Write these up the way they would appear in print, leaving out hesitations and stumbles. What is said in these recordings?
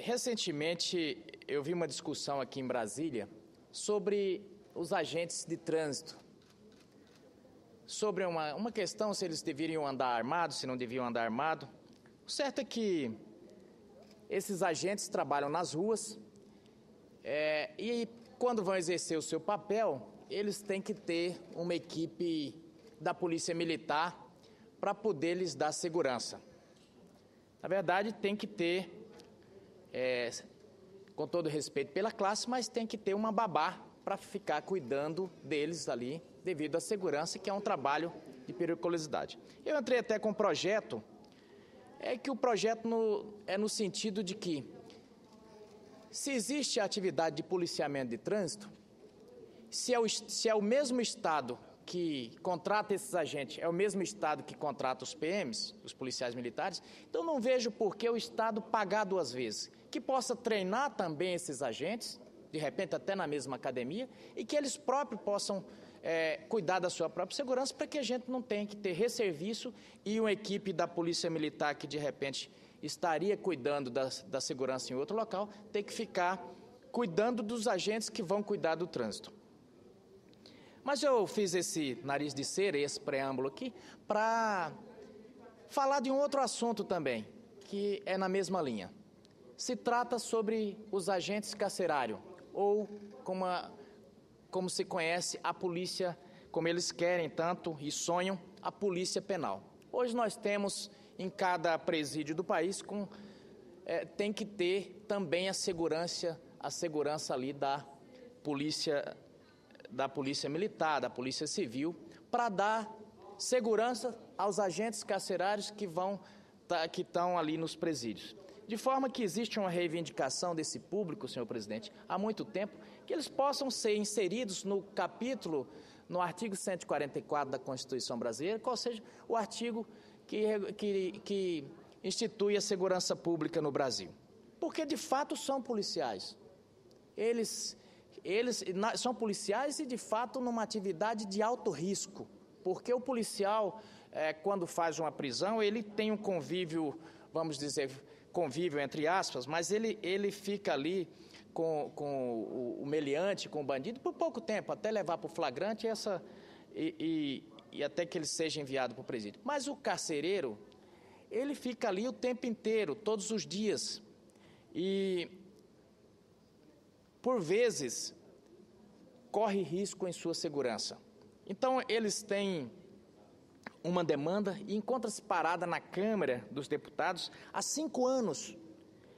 Recentemente, eu vi uma discussão aqui em Brasília sobre os agentes de trânsito, sobre uma questão se eles deveriam andar armados, se não deviam andar armados. O certo é que esses agentes trabalham nas ruas e quando vão exercer o seu papel, eles têm que ter uma equipe da Polícia Militar para poder lhes dar segurança. Na verdade, tem que ter, com todo respeito pela classe, mas tem que ter uma babá para ficar cuidando deles ali, devido à segurança, que é um trabalho de periculosidade. Eu entrei até com um projeto, que o projeto é no sentido de que, se existe a atividade de policiamento de trânsito, se é o mesmo Estado que contrata esses agentes, é o mesmo Estado que contrata os PMs, os policiais militares, então não vejo por que o Estado pagar duas vezes, que possa treinar também esses agentes, de repente até na mesma academia, e que eles próprios possam cuidar da sua própria segurança, para que a gente não tenha que ter resserviço e uma equipe da Polícia Militar que de repente estaria cuidando da segurança em outro local, ter que ficar cuidando dos agentes que vão cuidar do trânsito. Mas eu fiz esse nariz de cera, esse preâmbulo aqui, para falar de um outro assunto também, que é na mesma linha. Se trata sobre os agentes carcerários, ou como se conhece a polícia, como eles querem tanto e sonham, a polícia penal. Hoje nós temos em cada presídio do país, tem que ter também a segurança ali da polícia militar, da polícia civil, para dar segurança aos agentes carcerários que estão ali nos presídios. De forma que existe uma reivindicação desse público, senhor presidente, há muito tempo, que eles possam ser inseridos no artigo 144 da Constituição Brasileira, qual seja o artigo que institui a segurança pública no Brasil. Porque, de fato, são policiais. Eles são policiais e, de fato, numa atividade de alto risco, porque o policial, quando faz uma prisão, ele tem um convívio, vamos dizer, convívio entre aspas, mas ele fica ali com o meliante, com o bandido, por pouco tempo, até levar para o flagrante e até que ele seja enviado para o presídio. Mas o carcereiro, ele fica ali o tempo inteiro, todos os dias, e por vezes corre risco em sua segurança. Então, eles têm uma demanda e encontra-se parada na Câmara dos Deputados há 5 anos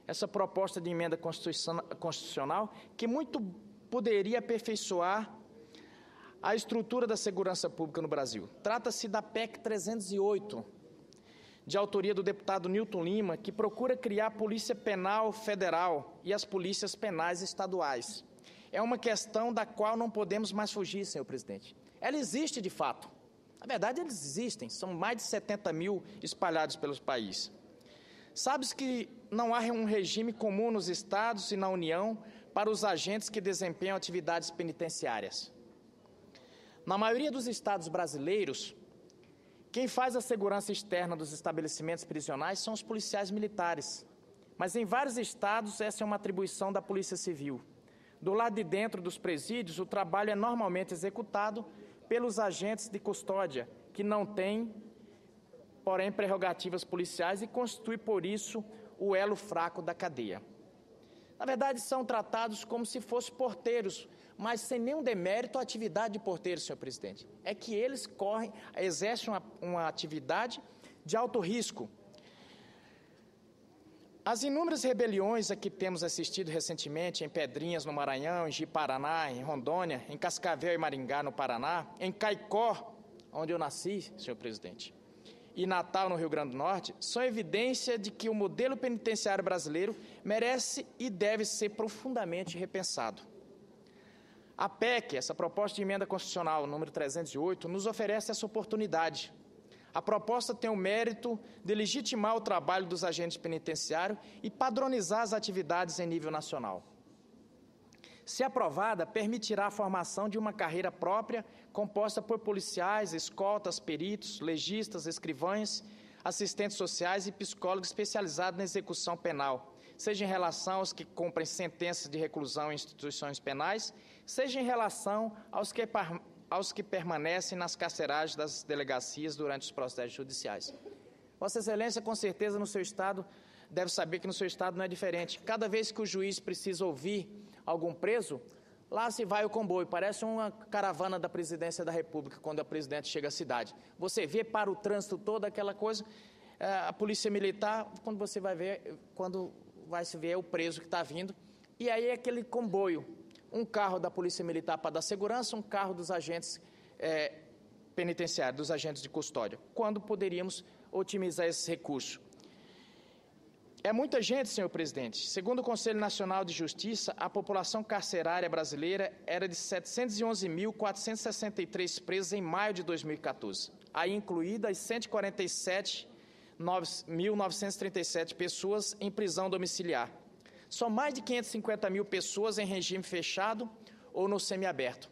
essa proposta de emenda constitucional que muito poderia aperfeiçoar a estrutura da segurança pública no Brasil. Trata-se da PEC 308, de autoria do deputado Nilton Lima, que procura criar a Polícia Penal Federal e as polícias penais estaduais. É uma questão da qual não podemos mais fugir, senhor presidente. Ela existe de fato. Na verdade, eles existem. São mais de 70 mil espalhados pelo país. Sabes que não há um regime comum nos estados e na União para os agentes que desempenham atividades penitenciárias. Na maioria dos estados brasileiros, quem faz a segurança externa dos estabelecimentos prisionais são os policiais militares. Mas em vários estados, essa é uma atribuição da Polícia Civil. Do lado de dentro dos presídios, o trabalho é normalmente executado pelos agentes de custódia, que não têm, porém, prerrogativas policiais e constitui, por isso, o elo fraco da cadeia. Na verdade, são tratados como se fossem porteiros, mas sem nenhum demérito à atividade de porteiro, senhor presidente. É que eles exercem uma atividade de alto risco. As inúmeras rebeliões a que temos assistido recentemente em Pedrinhas, no Maranhão, em Ji-Paraná, em Rondônia, em Cascavel e Maringá, no Paraná, em Caicó, onde eu nasci, senhor presidente, e Natal, no Rio Grande do Norte, são evidência de que o modelo penitenciário brasileiro merece e deve ser profundamente repensado. A PEC, essa proposta de emenda constitucional número 308, nos oferece essa oportunidade. A proposta tem o mérito de legitimar o trabalho dos agentes penitenciários e padronizar as atividades em nível nacional. Se aprovada, permitirá a formação de uma carreira própria composta por policiais, escoltas, peritos, legistas, escrivães, assistentes sociais e psicólogos especializados na execução penal, seja em relação aos que cumprem sentenças de reclusão em instituições penais, seja em relação aos que permanecem nas carceragens das delegacias durante os processos judiciais. Vossa Excelência, com certeza, no seu Estado, deve saber que no seu Estado não é diferente. Cada vez que o juiz precisa ouvir algum preso, lá se vai o comboio, parece uma caravana da Presidência da República, quando a presidente chega à cidade. Você vê para o trânsito toda aquela coisa, a polícia militar, quando você vai ver, quando vai se ver é o preso que está vindo, e aí é aquele comboio, um carro da polícia militar para dar segurança, um carro dos agentes penitenciários, dos agentes de custódia, quando poderíamos otimizar esse recurso. É muita gente, senhor presidente. Segundo o Conselho Nacional de Justiça, a população carcerária brasileira era de 711.463 presos em maio de 2014, aí incluídas as 147.937 pessoas em prisão domiciliar. São mais de 550 mil pessoas em regime fechado ou no semiaberto.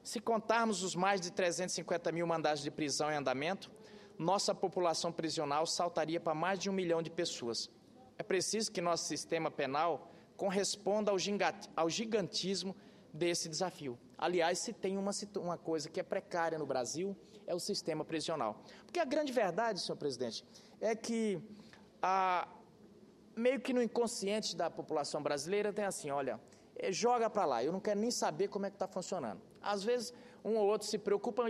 Se contarmos os mais de 350 mil mandados de prisão em andamento, nossa população prisional saltaria para mais de 1 milhão de pessoas. É preciso que nosso sistema penal corresponda ao gigantismo desse desafio. Aliás, se tem uma coisa que é precária no Brasil, é o sistema prisional. Porque a grande verdade, senhor presidente, é que meio que no inconsciente da população brasileira tem assim, olha, joga para lá, eu não quero nem saber como é que está funcionando. Às vezes, um ou outro se preocupa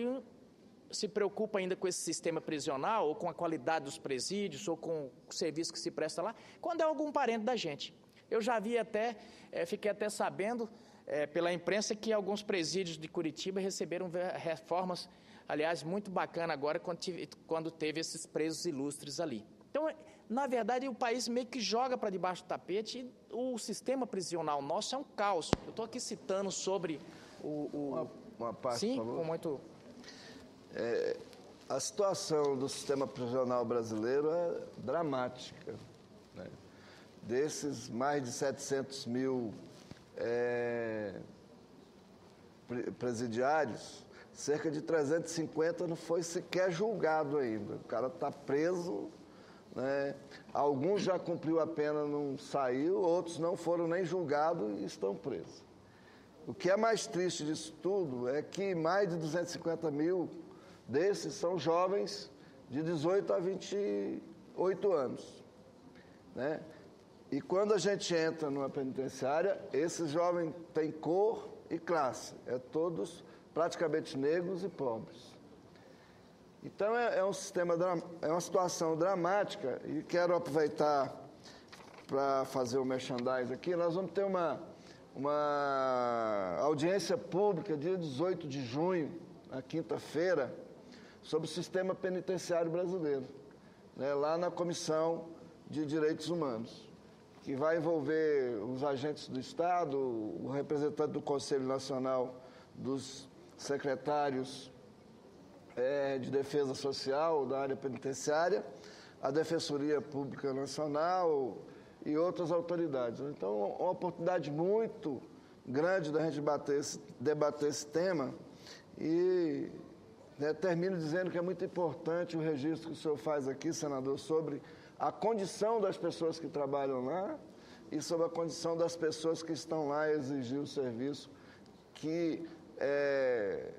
ainda com esse sistema prisional, ou com a qualidade dos presídios, ou com o serviço que se presta lá, quando é algum parente da gente. Eu já vi fiquei até sabendo pela imprensa que alguns presídios de Curitiba receberam reformas, aliás, muito bacana agora, quando teve esses presos ilustres ali. Então, na verdade, o país meio que joga para debaixo do tapete e o sistema prisional nosso é um caos. Eu estou aqui citando sobre Uma parte, sim, por favor. com muito... A situação do sistema prisional brasileiro é dramática, né? Desses mais de 700 mil presidiários, cerca de 350 não foi sequer julgado ainda. O cara está preso, né? Alguns já cumpriu a pena, não saiu, outros não foram nem julgados e estão presos. O que é mais triste disso tudo é que mais de 250 mil desses são jovens de 18 a 28 anos, né? E quando a gente entra numa penitenciária, esses jovens têm cor e classe, todos praticamente negros e pobres. Então é uma situação dramática e quero aproveitar para fazer o merchandising aqui. Nós vamos ter uma audiência pública dia 18 de junho, na quinta-feira, sobre o sistema penitenciário brasileiro, né, lá na Comissão de Direitos Humanos, que vai envolver os agentes do Estado, o representante do Conselho Nacional dos Secretários de Defesa Social da área penitenciária, a Defensoria Pública Nacional e outras autoridades. Então, uma oportunidade muito grande da gente debater esse tema e termino dizendo que é muito importante o registro que o senhor faz aqui, senador, sobre a condição das pessoas que trabalham lá e sobre a condição das pessoas que estão lá a exigir o serviço, que é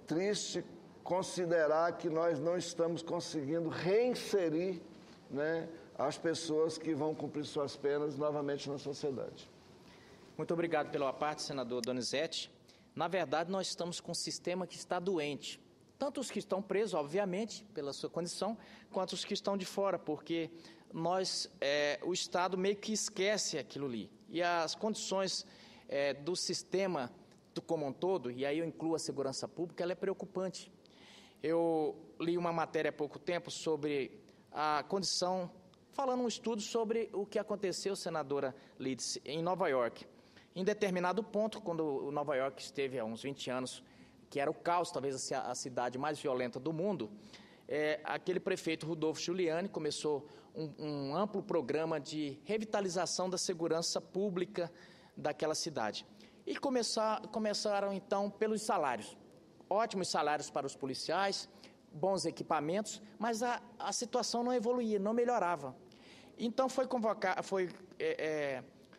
triste considerar que nós não estamos conseguindo reinserir, né, as pessoas que vão cumprir suas penas novamente na sociedade. Muito obrigado pela parte, senador Donizete. Na verdade, nós estamos com um sistema que está doente. Tanto os que estão presos, obviamente, pela sua condição, quanto os que estão de fora, porque o Estado meio que esquece aquilo ali. E as condições do sistema como um todo, e aí eu incluo a segurança pública, ela é preocupante. Eu li uma matéria há pouco tempo sobre a condição, falando um estudo sobre o que aconteceu, senadora Lídice, em Nova York. Em determinado ponto, quando Nova York esteve há uns 20 anos, que era o caos, talvez a cidade mais violenta do mundo, aquele prefeito Rudolph Giuliani começou um amplo programa de revitalização da segurança pública daquela cidade. E começaram, então, pelos salários. Ótimos salários para os policiais, bons equipamentos, mas a situação não evoluía, não melhorava. Então foi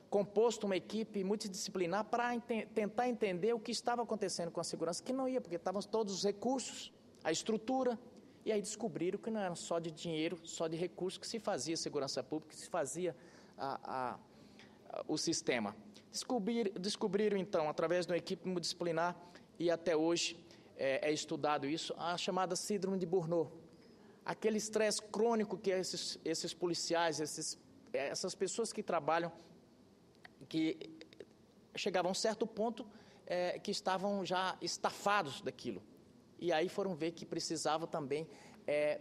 composto uma equipe multidisciplinar para tentar entender o que estava acontecendo com a segurança, que não ia, porque estavam todos os recursos, a estrutura, e aí descobriram que não era só de dinheiro, só de recursos que se fazia segurança pública, que se fazia o sistema. Descobriram, então, através de uma equipe multidisciplinar, e até hoje é estudado isso, a chamada síndrome de Burnout. Aquele estresse crônico que esses policiais, essas pessoas que trabalham, que chegavam a um certo ponto que estavam já estafados daquilo. E aí foram ver que precisava também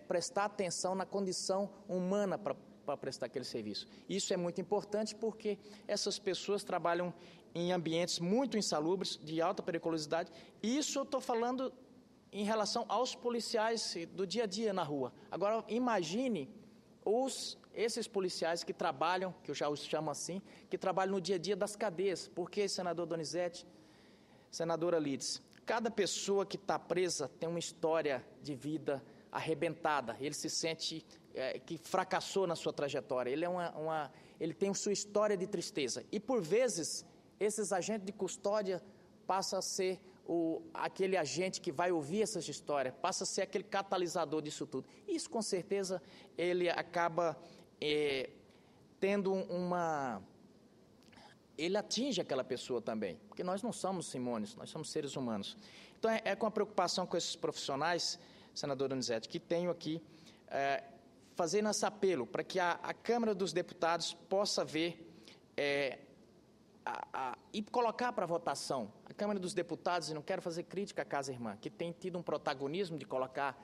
prestar atenção na condição humana para prestar aquele serviço. Isso é muito importante porque essas pessoas trabalham em ambientes muito insalubres, de alta periculosidade, e isso eu estou falando em relação aos policiais do dia a dia na rua. Agora, imagine esses policiais que trabalham, que eu já os chamo assim, que trabalham no dia a dia das cadeias. Porque, senador Donizete, senadora Lides, cada pessoa que está presa tem uma história de vida arrebentada. Ele se sente que fracassou na sua trajetória. Ele tem sua história de tristeza. E, por vezes, esses agentes de custódia passam a ser aquele agente que vai ouvir essas histórias, passa a ser aquele catalisador disso tudo. Isso, com certeza, ele acaba tendo ele atinge aquela pessoa também, porque nós não somos simônios, nós somos seres humanos. Então, é com a preocupação com esses profissionais, senador Donizete, que tenho aqui, fazendo esse apelo para que a Câmara dos Deputados possa ver e colocar para votação. A Câmara dos Deputados, e não quero fazer crítica à Casa Irmã, que tem tido um protagonismo de colocar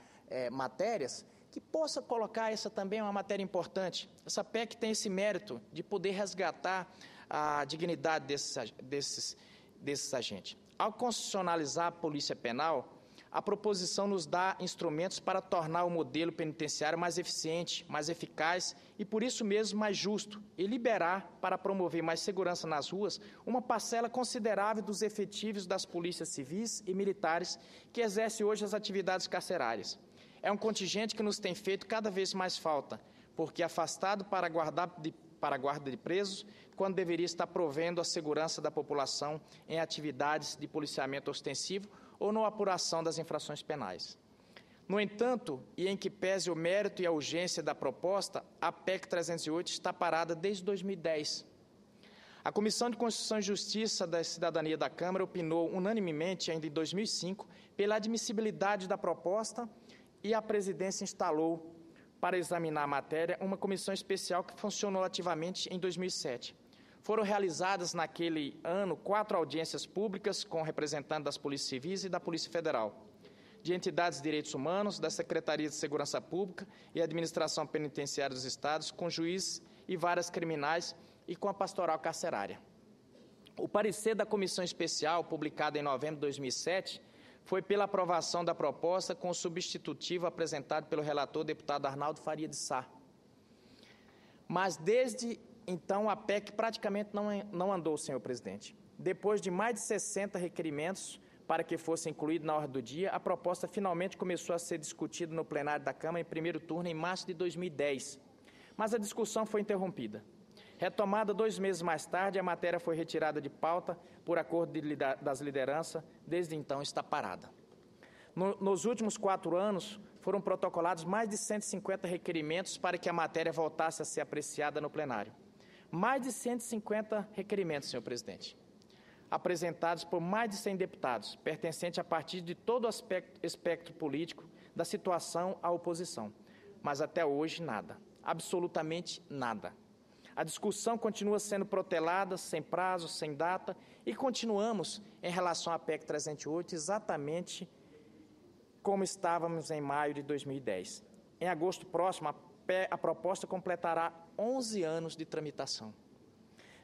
matérias, que possa colocar essa também, uma matéria importante. Essa PEC tem esse mérito de poder resgatar a dignidade desses agentes. Ao constitucionalizar a polícia penal, a proposição nos dá instrumentos para tornar o modelo penitenciário mais eficiente, mais eficaz e, por isso mesmo, mais justo, e liberar, para promover mais segurança nas ruas, uma parcela considerável dos efetivos das polícias civis e militares que exercem hoje as atividades carcerárias. É um contingente que nos tem feito cada vez mais falta, porque afastado para a guarda de presos, quando deveria estar provendo a segurança da população em atividades de policiamento ostensivo ou na apuração das infrações penais. No entanto, e em que pese o mérito e a urgência da proposta, a PEC 308 está parada desde 2010. A Comissão de Constituição e Justiça da Cidadania da Câmara opinou unanimemente, ainda em 2005, pela admissibilidade da proposta e a presidência instalou, para examinar a matéria, uma comissão especial que funcionou ativamente em 2007. Foram realizadas naquele ano 4 audiências públicas com representantes das Polícias Civis e da Polícia Federal, de entidades de direitos humanos, da Secretaria de Segurança Pública e Administração Penitenciária dos Estados, com juízes e varas criminais e com a pastoral carcerária. O parecer da comissão especial, publicado em novembro de 2007, foi pela aprovação da proposta com o substitutivo apresentado pelo relator deputado Arnaldo Faria de Sá. Mas, desde então, a PEC praticamente não andou, senhor presidente. Depois de mais de 60 requerimentos para que fosse incluído na ordem do dia, a proposta finalmente começou a ser discutida no plenário da Câmara em primeiro turno em março de 2010. Mas a discussão foi interrompida. Retomada 2 meses mais tarde, a matéria foi retirada de pauta por acordo das lideranças, desde então está parada. Nos últimos 4 anos, foram protocolados mais de 150 requerimentos para que a matéria voltasse a ser apreciada no plenário. Mais de 150 requerimentos, senhor presidente, apresentados por mais de 100 deputados, pertencentes a partir de todo o espectro político, da situação à oposição. Mas até hoje, nada. Absolutamente nada. A discussão continua sendo protelada, sem prazo, sem data, e continuamos em relação à PEC 308 exatamente como estávamos em maio de 2010. Em agosto próximo, a proposta completará 11 anos de tramitação.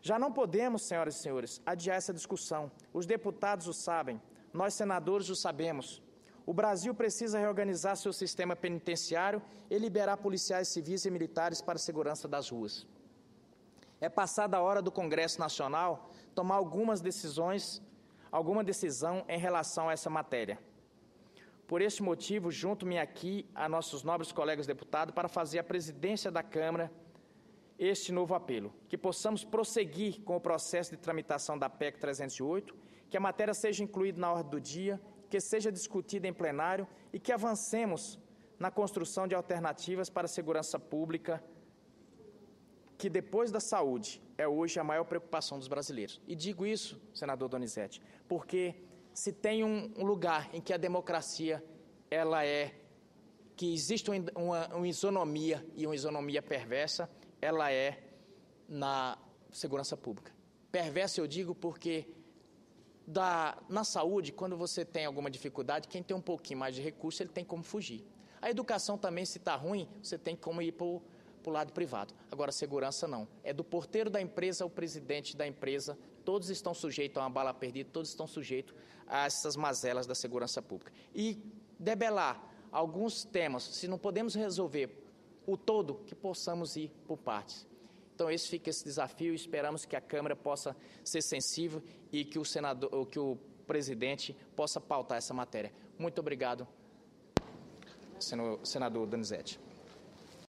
Já não podemos, senhoras e senhores, adiar essa discussão. Os deputados o sabem, nós senadores o sabemos. O Brasil precisa reorganizar seu sistema penitenciário e liberar policiais civis e militares para a segurança das ruas. É passada a hora do Congresso Nacional tomar alguma decisão em relação a essa matéria. Por este motivo, junto-me aqui a nossos nobres colegas deputados para fazer a presidência da Câmara este novo apelo, que possamos prosseguir com o processo de tramitação da PEC 308, que a matéria seja incluída na ordem do dia, que seja discutida em plenário e que avancemos na construção de alternativas para a segurança pública, que depois da saúde é hoje a maior preocupação dos brasileiros. E digo isso, senador Donizete, porque se tem um lugar em que a democracia que existe uma isonomia e uma isonomia perversa, ela é na segurança pública. Perversa eu digo porque na saúde, quando você tem alguma dificuldade, quem tem um pouquinho mais de recurso, ele tem como fugir. A educação também, se está ruim, você tem como ir para o lado privado. Agora, a segurança não. É do porteiro da empresa ao presidente da empresa, todos estão sujeitos a uma bala perdida, todos estão sujeitos a essas mazelas da segurança pública. E debelar alguns temas, se não podemos resolver o todo, que possamos ir por partes. Então, fica esse desafio, esperamos que a Câmara possa ser sensível e que o presidente possa pautar essa matéria. Muito obrigado, senador Donizete.